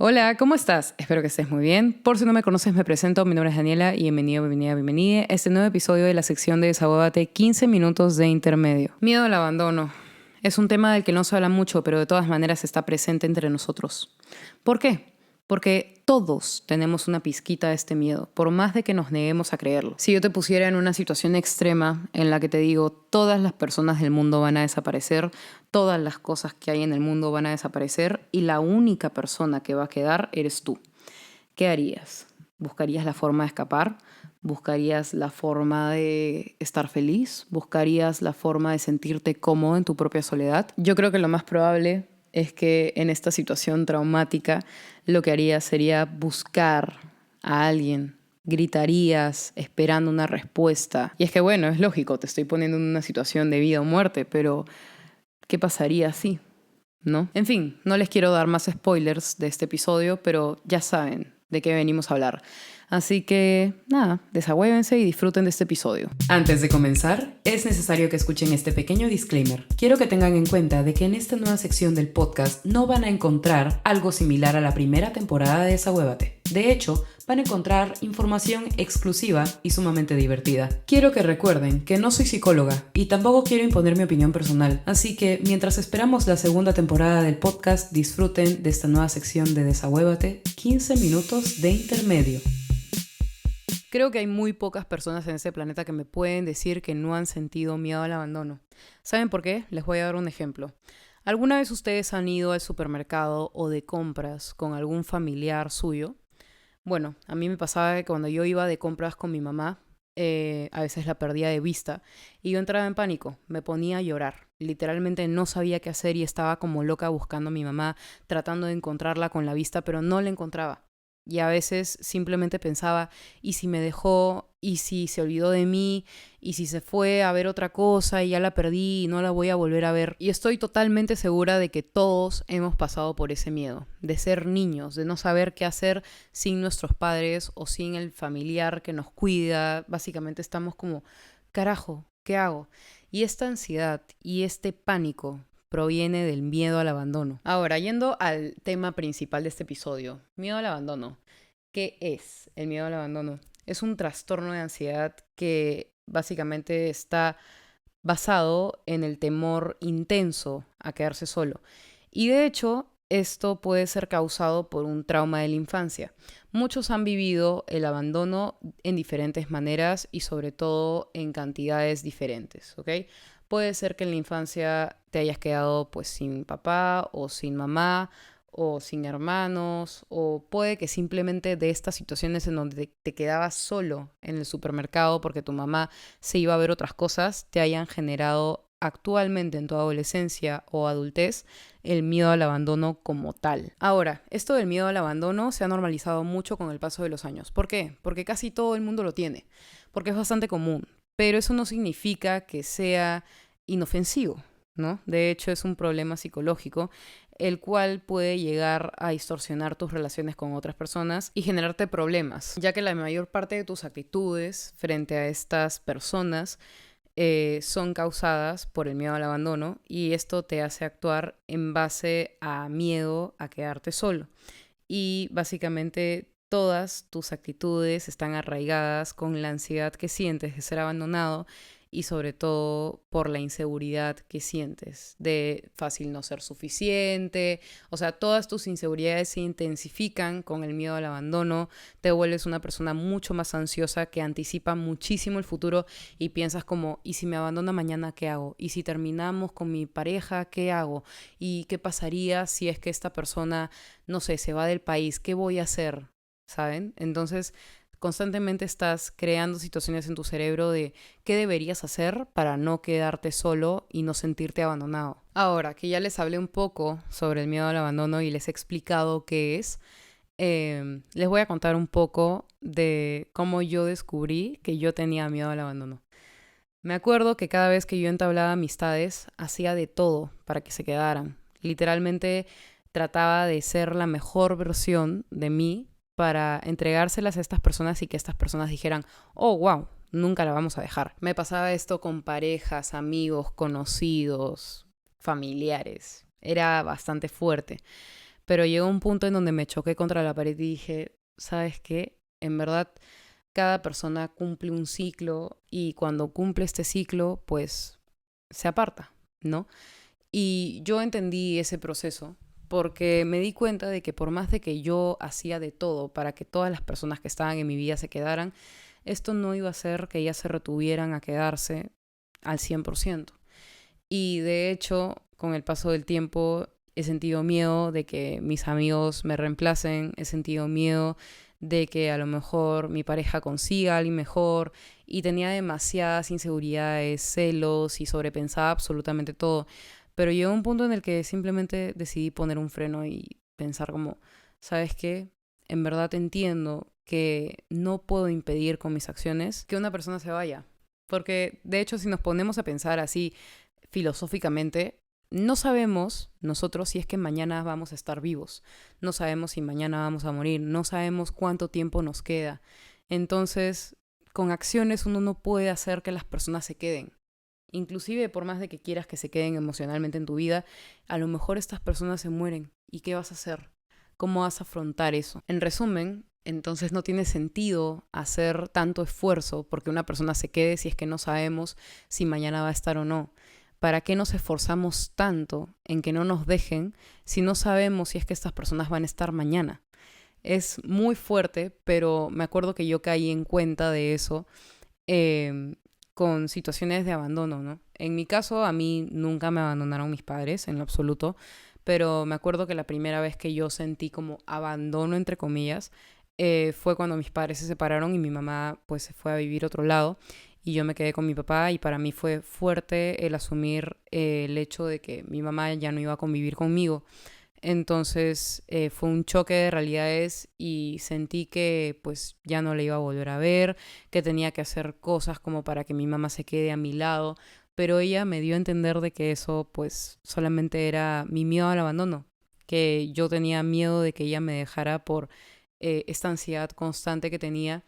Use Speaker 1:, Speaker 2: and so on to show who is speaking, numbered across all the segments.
Speaker 1: Hola, ¿cómo estás? Espero que estés muy bien. Por si no me conoces, me presento. Mi nombre es Daniela y bienvenida a este nuevo episodio de la sección de Desahógate 15 minutos de intermedio. Miedo al abandono. Es un tema del que no se habla mucho, pero de todas maneras está presente entre nosotros. ¿Por qué? Porque todos tenemos una pizquita de este miedo, por más de que nos neguemos a creerlo. Si yo te pusiera en una situación extrema en la que te digo todas las personas del mundo van a desaparecer, todas las cosas que hay en el mundo van a desaparecer y la única persona que va a quedar eres tú, ¿qué harías? ¿Buscarías la forma de escapar? ¿Buscarías la forma de estar feliz? ¿Buscarías la forma de sentirte cómodo en tu propia soledad? Yo creo que lo más probable es que en esta situación traumática lo que harías sería buscar a alguien. Gritarías esperando una respuesta. Y es que bueno, es lógico, te estoy poniendo en una situación de vida o muerte, pero ¿qué pasaría si? ¿No? En fin, no les quiero dar más spoilers de este episodio, pero ya saben de qué venimos a hablar. Así que, nada, desahuévense y disfruten de este episodio. Antes de comenzar, es necesario que escuchen este pequeño disclaimer. Quiero que tengan en cuenta de que en esta nueva sección del podcast no van a encontrar algo similar a la primera temporada de Desahuévate. De hecho, van a encontrar información exclusiva y sumamente divertida. Quiero que recuerden que no soy psicóloga y tampoco quiero imponer mi opinión personal, así que mientras esperamos la segunda temporada del podcast, disfruten de esta nueva sección de Desahuévate, 15 minutos de intermedio. Creo que hay muy pocas personas en este planeta que me pueden decir que no han sentido miedo al abandono. ¿Saben por qué? Les voy a dar un ejemplo. ¿Alguna vez ustedes han ido al supermercado o de compras con algún familiar suyo? Bueno, a mí me pasaba que cuando yo iba de compras con mi mamá, a veces la perdía de vista y yo entraba en pánico, me ponía a llorar. Literalmente no sabía qué hacer y estaba como loca buscando a mi mamá, tratando de encontrarla con la vista, pero no la encontraba. Y a veces simplemente pensaba, ¿y si me dejó? ¿Y si se olvidó de mí? ¿Y si se fue a ver otra cosa y ya la perdí y no la voy a volver a ver? Y estoy totalmente segura de que todos hemos pasado por ese miedo, de ser niños, de no saber qué hacer sin nuestros padres o sin el familiar que nos cuida. Básicamente estamos como, carajo, ¿qué hago? Y esta ansiedad y este pánico proviene del miedo al abandono. Ahora, yendo al tema principal de este episodio, miedo al abandono. ¿Qué es el miedo al abandono? Es un trastorno de ansiedad que básicamente está basado en el temor intenso a quedarse solo. Y de hecho, esto puede ser causado por un trauma de la infancia. Muchos han vivido el abandono en diferentes maneras y sobre todo en cantidades diferentes, ¿ok? Puede ser que en la infancia te hayas quedado pues sin papá o sin mamá o sin hermanos, o puede que simplemente de estas situaciones en donde te quedabas solo en el supermercado porque tu mamá se iba a ver otras cosas, te hayan generado actualmente en tu adolescencia o adultez el miedo al abandono como tal. Ahora, esto del miedo al abandono se ha normalizado mucho con el paso de los años. ¿Por qué? Porque casi todo el mundo lo tiene, porque es bastante común, pero eso no significa que sea inofensivo, ¿no? De hecho, es un problema psicológico el cual puede llegar a distorsionar tus relaciones con otras personas y generarte problemas, ya que la mayor parte de tus actitudes frente a estas personas son causadas por el miedo al abandono y esto te hace actuar en base a miedo a quedarte solo. Y básicamente todas tus actitudes están arraigadas con la ansiedad que sientes de ser abandonado y sobre todo por la inseguridad que sientes de fácil no ser suficiente. O sea, todas tus inseguridades se intensifican con el miedo al abandono. Te vuelves una persona mucho más ansiosa que anticipa muchísimo el futuro y piensas como, ¿y si me abandona mañana qué hago? ¿Y si terminamos con mi pareja qué hago? ¿Y qué pasaría si es que esta persona, no sé, se va del país? ¿Qué voy a hacer? ¿Saben? Entonces constantemente estás creando situaciones en tu cerebro de qué deberías hacer para no quedarte solo y no sentirte abandonado. Ahora que ya les hablé un poco sobre el miedo al abandono y les he explicado qué es, les voy a contar un poco de cómo yo descubrí que yo tenía miedo al abandono. Me acuerdo que cada vez que yo entablaba amistades, hacía de todo para que se quedaran. Literalmente trataba de ser la mejor versión de mí para entregárselas a estas personas y que estas personas dijeran, oh, wow, nunca la vamos a dejar. Me pasaba esto con parejas, amigos, conocidos, familiares. Era bastante fuerte. Pero llegó un punto en donde me choqué contra la pared y dije, ¿sabes qué? En verdad, cada persona cumple un ciclo y cuando cumple este ciclo, pues se aparta, ¿no? Y yo entendí ese proceso porque me di cuenta de que por más de que yo hacía de todo para que todas las personas que estaban en mi vida se quedaran, esto no iba a hacer que ellas se retuvieran a quedarse al 100%. Y de hecho, con el paso del tiempo, he sentido miedo de que mis amigos me reemplacen, he sentido miedo de que a lo mejor mi pareja consiga a alguien mejor y tenía demasiadas inseguridades, celos y sobrepensaba absolutamente todo. Pero llegó un punto en el que simplemente decidí poner un freno y pensar como, ¿sabes qué? En verdad entiendo que no puedo impedir con mis acciones que una persona se vaya. Porque de hecho si nos ponemos a pensar así filosóficamente, no sabemos nosotros si es que mañana vamos a estar vivos, no sabemos si mañana vamos a morir, no sabemos cuánto tiempo nos queda. Entonces, con acciones uno no puede hacer que las personas se queden. Inclusive por más de que quieras que se queden emocionalmente en tu vida, a lo mejor estas personas se mueren. ¿Y qué vas a hacer? ¿Cómo vas a afrontar eso? En resumen, entonces no tiene sentido hacer tanto esfuerzo porque una persona se quede si es que no sabemos si mañana va a estar o no. ¿Para qué nos esforzamos tanto en que no nos dejen si no sabemos si es que estas personas van a estar mañana? Es muy fuerte, pero me acuerdo que yo caí en cuenta de eso eh, con situaciones de abandono, ¿no? En mi caso, a mí nunca me abandonaron mis padres, en lo absoluto, pero me acuerdo que la primera vez que yo sentí como abandono, entre comillas, fue cuando mis padres se separaron y mi mamá pues se fue a vivir a otro lado y yo me quedé con mi papá y para mí fue fuerte el asumir el hecho de que mi mamá ya no iba a convivir conmigo. Entonces fue un choque de realidades y sentí que pues ya no le iba a volver a ver, que tenía que hacer cosas como para que mi mamá se quede a mi lado, pero ella me dio a entender de que eso pues solamente era mi miedo al abandono, que yo tenía miedo de que ella me dejara por esta ansiedad constante que tenía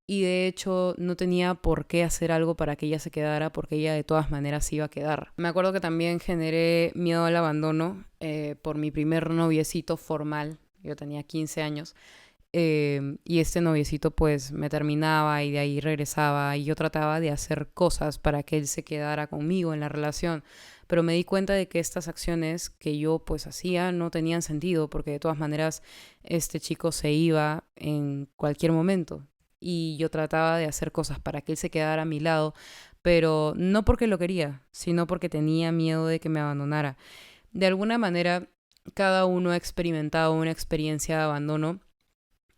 Speaker 1: y de hecho no tenía por qué hacer algo para que ella se quedara porque ella de todas maneras se iba a quedar. Me acuerdo que también generé miedo al abandono por mi primer noviecito formal. Yo tenía 15 años y este noviecito pues me terminaba y de ahí regresaba y yo trataba de hacer cosas para que él se quedara conmigo en la relación. Pero me di cuenta de que estas acciones que yo pues hacía no tenían sentido porque de todas maneras este chico se iba en cualquier momento y yo trataba de hacer cosas para que él se quedara a mi lado, pero no porque lo quería, sino porque tenía miedo de que me abandonara. De alguna manera, cada uno ha experimentado una experiencia de abandono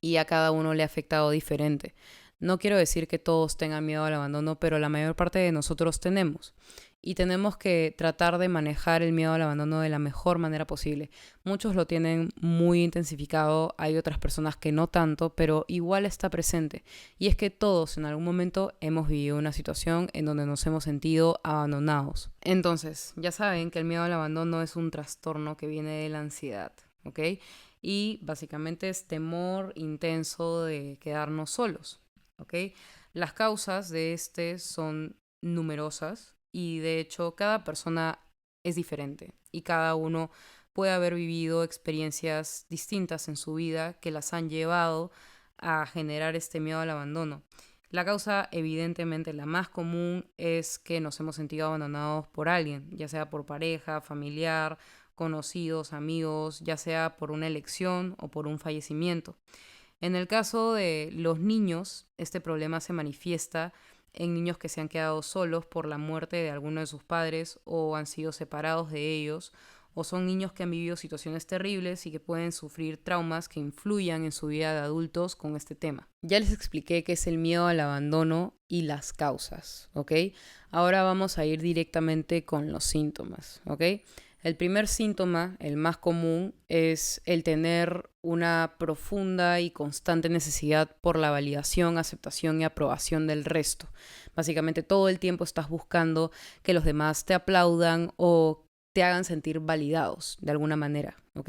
Speaker 1: y a cada uno le ha afectado diferente. No quiero decir que todos tengan miedo al abandono, pero la mayor parte de nosotros tenemos. Y tenemos que tratar de manejar el miedo al abandono de la mejor manera posible. Muchos lo tienen muy intensificado, hay otras personas que no tanto, pero igual está presente. Y es que todos en algún momento hemos vivido una situación en donde nos hemos sentido abandonados. Entonces, ya saben que el miedo al abandono es un trastorno que viene de la ansiedad, ¿ok? Y básicamente es temor intenso de quedarnos solos, ¿ok? Las causas de este son numerosas y de hecho cada persona es diferente y cada uno puede haber vivido experiencias distintas en su vida que las han llevado a generar este miedo al abandono. La causa, evidentemente, la más común es que nos hemos sentido abandonados por alguien, ya sea por pareja, familiar, conocidos, amigos, ya sea por una elección o por un fallecimiento. En el caso de los niños, este problema se manifiesta en niños que se han quedado solos por la muerte de alguno de sus padres o han sido separados de ellos, o son niños que han vivido situaciones terribles y que pueden sufrir traumas que influyan en su vida de adultos con este tema. Ya les expliqué qué es el miedo al abandono y las causas, ¿ok? Ahora vamos a ir directamente con los síntomas, ¿ok? El primer síntoma, el más común, es el tener una profunda y constante necesidad por la validación, aceptación y aprobación del resto. Básicamente todo el tiempo estás buscando que los demás te aplaudan o te hagan sentir validados de alguna manera, ¿ok?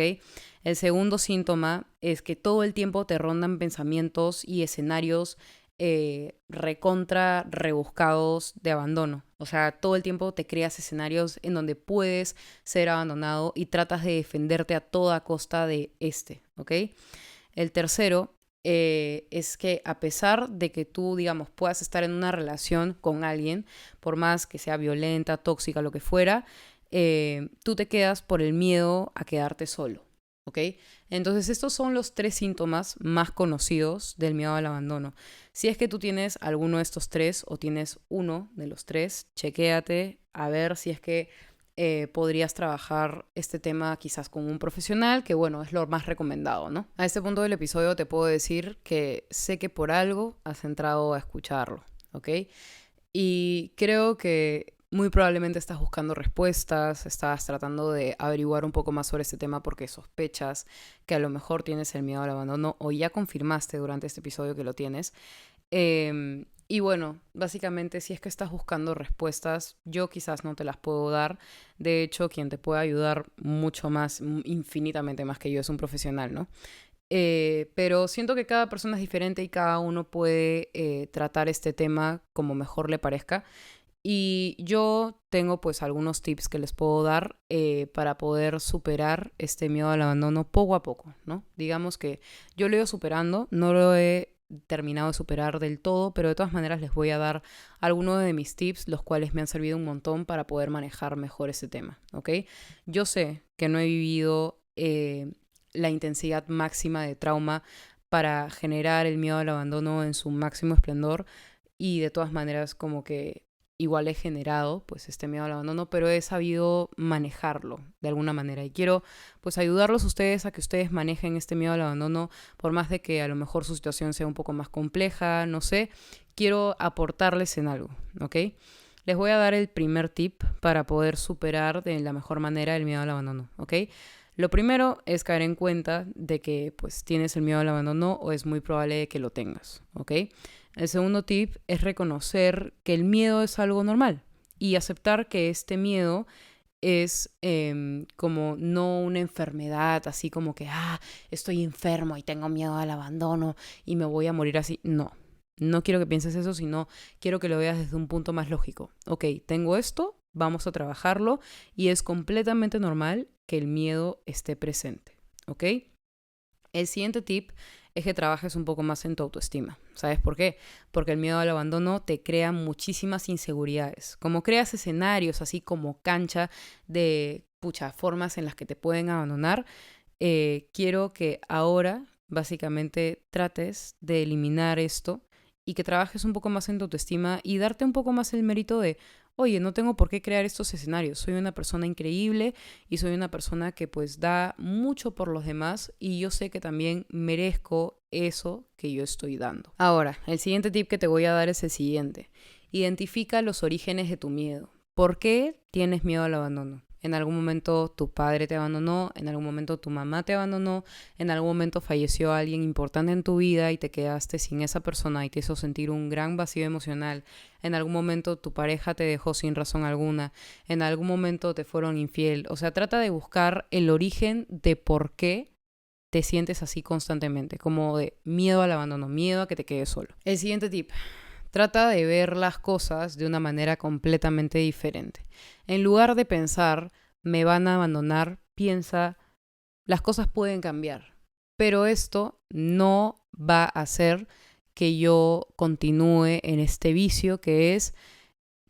Speaker 1: El segundo síntoma es que todo el tiempo te rondan pensamientos y escenarios recontra rebuscados de abandono. O sea, todo el tiempo te creas escenarios en donde puedes ser abandonado y tratas de defenderte a toda costa de ¿ok? El tercero es que a pesar de que tú, digamos, puedas estar en una relación con alguien, por más que sea violenta, tóxica, lo que fuera, tú te quedas por el miedo a quedarte solo, ¿ok? Entonces estos son los 3 síntomas más conocidos del miedo al abandono. Si es que tú tienes alguno de estos 3 o tienes uno de los 3, chequéate a ver si es que podrías trabajar este tema quizás con un profesional, que bueno, es lo más recomendado, ¿no? A este punto del episodio te puedo decir que sé que por algo has entrado a escucharlo, ¿ok? Y creo que muy probablemente estás buscando respuestas, estás tratando de averiguar un poco más sobre este tema porque sospechas que a lo mejor tienes el miedo al abandono o ya confirmaste durante este episodio que lo tienes. Y bueno, básicamente si es que estás buscando respuestas, yo quizás no te las puedo dar. De hecho, quien te puede ayudar mucho más, infinitamente más que yo, es un profesional, ¿no? Pero siento que cada persona es diferente y cada uno puede tratar este tema como mejor le parezca. Y yo tengo pues algunos tips que les puedo dar para poder superar este miedo al abandono poco a poco, ¿no? Digamos que yo lo he ido superando, no lo he terminado de superar del todo, pero de todas maneras les voy a dar algunos de mis tips, los cuales me han servido un montón para poder manejar mejor ese tema, ¿ok? Yo sé que no he vivido la intensidad máxima de trauma para generar el miedo al abandono en su máximo esplendor y de todas maneras como que igual he generado pues este miedo al abandono, pero he sabido manejarlo de alguna manera y quiero pues ayudarlos a ustedes a que ustedes manejen este miedo al abandono, por más de que a lo mejor su situación sea un poco más compleja, no sé, quiero aportarles en algo, ¿ok? Les voy a dar el primer tip para poder superar de la mejor manera el miedo al abandono, ¿ok? Lo primero es caer en cuenta de que pues tienes el miedo al abandono o es muy probable que lo tengas, ¿ok? El segundo tip es reconocer que el miedo es algo normal y aceptar que este miedo es como no una enfermedad, así como que, estoy enfermo y tengo miedo al abandono y me voy a morir así. No, no quiero que pienses eso, sino quiero que lo veas desde un punto más lógico. Ok, tengo esto, vamos a trabajarlo y es completamente normal que el miedo esté presente, ¿ok? El siguiente tip es que trabajes un poco más en tu autoestima. ¿Sabes por qué? Porque el miedo al abandono te crea muchísimas inseguridades. Como creas escenarios, así como cancha de formas en las que te pueden abandonar, quiero que ahora básicamente trates de eliminar esto y que trabajes un poco más en tu autoestima y darte un poco más el mérito de, oye, no tengo por qué crear estos escenarios, soy una persona increíble y soy una persona que pues da mucho por los demás y yo sé que también merezco eso que yo estoy dando. Ahora, el siguiente tip que te voy a dar es el siguiente. Identifica los orígenes de tu miedo. ¿Por qué tienes miedo al abandono? En algún momento tu padre te abandonó, en algún momento tu mamá te abandonó, en algún momento falleció alguien importante en tu vida y te quedaste sin esa persona y te hizo sentir un gran vacío emocional. En algún momento tu pareja te dejó sin razón alguna, en algún momento te fueron infiel. O sea, trata de buscar el origen de por qué te sientes así constantemente, como de miedo al abandono, miedo a que te quedes solo. El siguiente tip. Trata de ver las cosas de una manera completamente diferente. En lugar de pensar, me van a abandonar, piensa, las cosas pueden cambiar. Pero esto no va a hacer que yo continúe en este vicio que es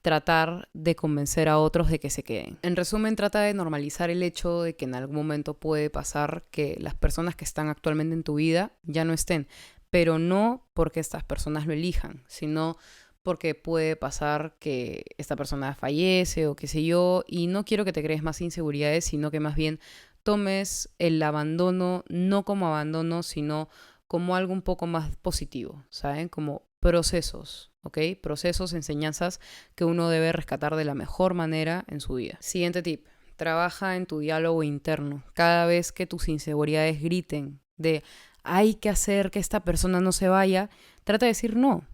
Speaker 1: tratar de convencer a otros de que se queden. En resumen, trata de normalizar el hecho de que en algún momento puede pasar que las personas que están actualmente en tu vida ya no estén, pero no porque estas personas lo elijan, sino porque puede pasar que esta persona fallece o qué sé yo, y no quiero que te crees más inseguridades, sino que más bien tomes el abandono no como abandono, sino como algo un poco más positivo, ¿saben? Como procesos, ¿ok? Procesos, enseñanzas que uno debe rescatar de la mejor manera en su vida. Siguiente tip. Trabaja en tu diálogo interno. Cada vez que tus inseguridades griten de hay que hacer que esta persona no se vaya, trata de decir no.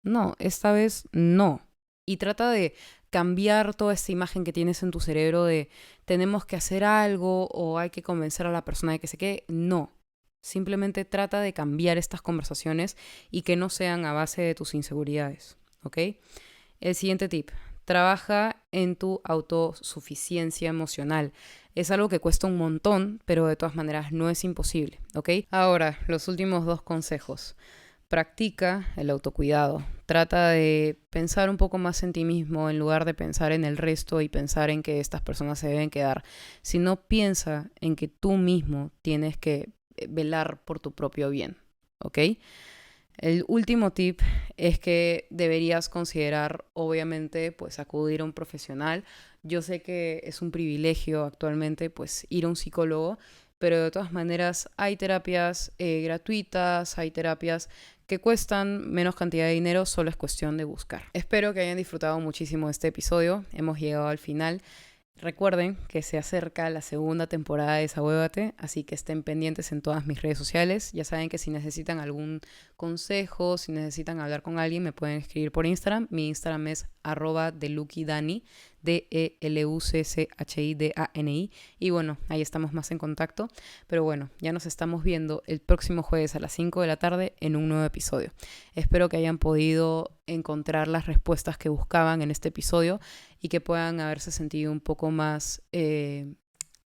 Speaker 1: No, esta vez no. Y trata de cambiar toda esta imagen que tienes en tu cerebro de tenemos que hacer algo o hay que convencer a la persona de que se quede. No. Simplemente trata de cambiar estas conversaciones y que no sean a base de tus inseguridades, ¿ok? El siguiente tip: trabaja en tu autosuficiencia emocional. Es algo que cuesta un montón, pero de todas maneras no es imposible, ¿ok? Ahora, los últimos 2 consejos. Practica el autocuidado. Trata de pensar un poco más en ti mismo en lugar de pensar en el resto y pensar en que estas personas se deben quedar. Sino piensa en que tú mismo tienes que velar por tu propio bien, ¿ok? El último tip es que deberías considerar, obviamente, pues acudir a un profesional. Yo sé que es un privilegio actualmente, pues ir a un psicólogo, pero de todas maneras hay terapias gratuitas, hay terapias que cuestan menos cantidad de dinero, solo es cuestión de buscar. Espero que hayan disfrutado muchísimo de este episodio, hemos llegado al final. Recuerden que se acerca la segunda temporada de Desahuévate, así que estén pendientes en todas mis redes sociales. Ya saben que si necesitan algún consejo, si necesitan hablar con alguien, me pueden escribir por Instagram. Mi Instagram es @deluckydani, DELUCCHIDANI. Y bueno, ahí estamos más en contacto. Pero bueno, ya nos estamos viendo el próximo jueves a las 5 de la tarde en un nuevo episodio. Espero que hayan podido encontrar las respuestas que buscaban en este episodio y que puedan haberse sentido un poco más,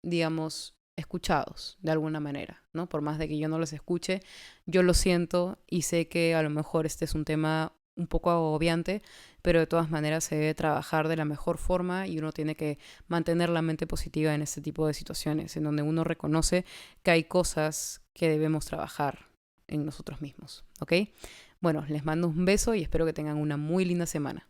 Speaker 1: digamos, escuchados de alguna manera, ¿no? Por más de que yo no los escuche, yo lo siento y sé que a lo mejor este es un tema un poco agobiante, pero de todas maneras se debe trabajar de la mejor forma y uno tiene que mantener la mente positiva en este tipo de situaciones, en donde uno reconoce que hay cosas que debemos trabajar en nosotros mismos, ¿ok? Bueno, les mando un beso y espero que tengan una muy linda semana.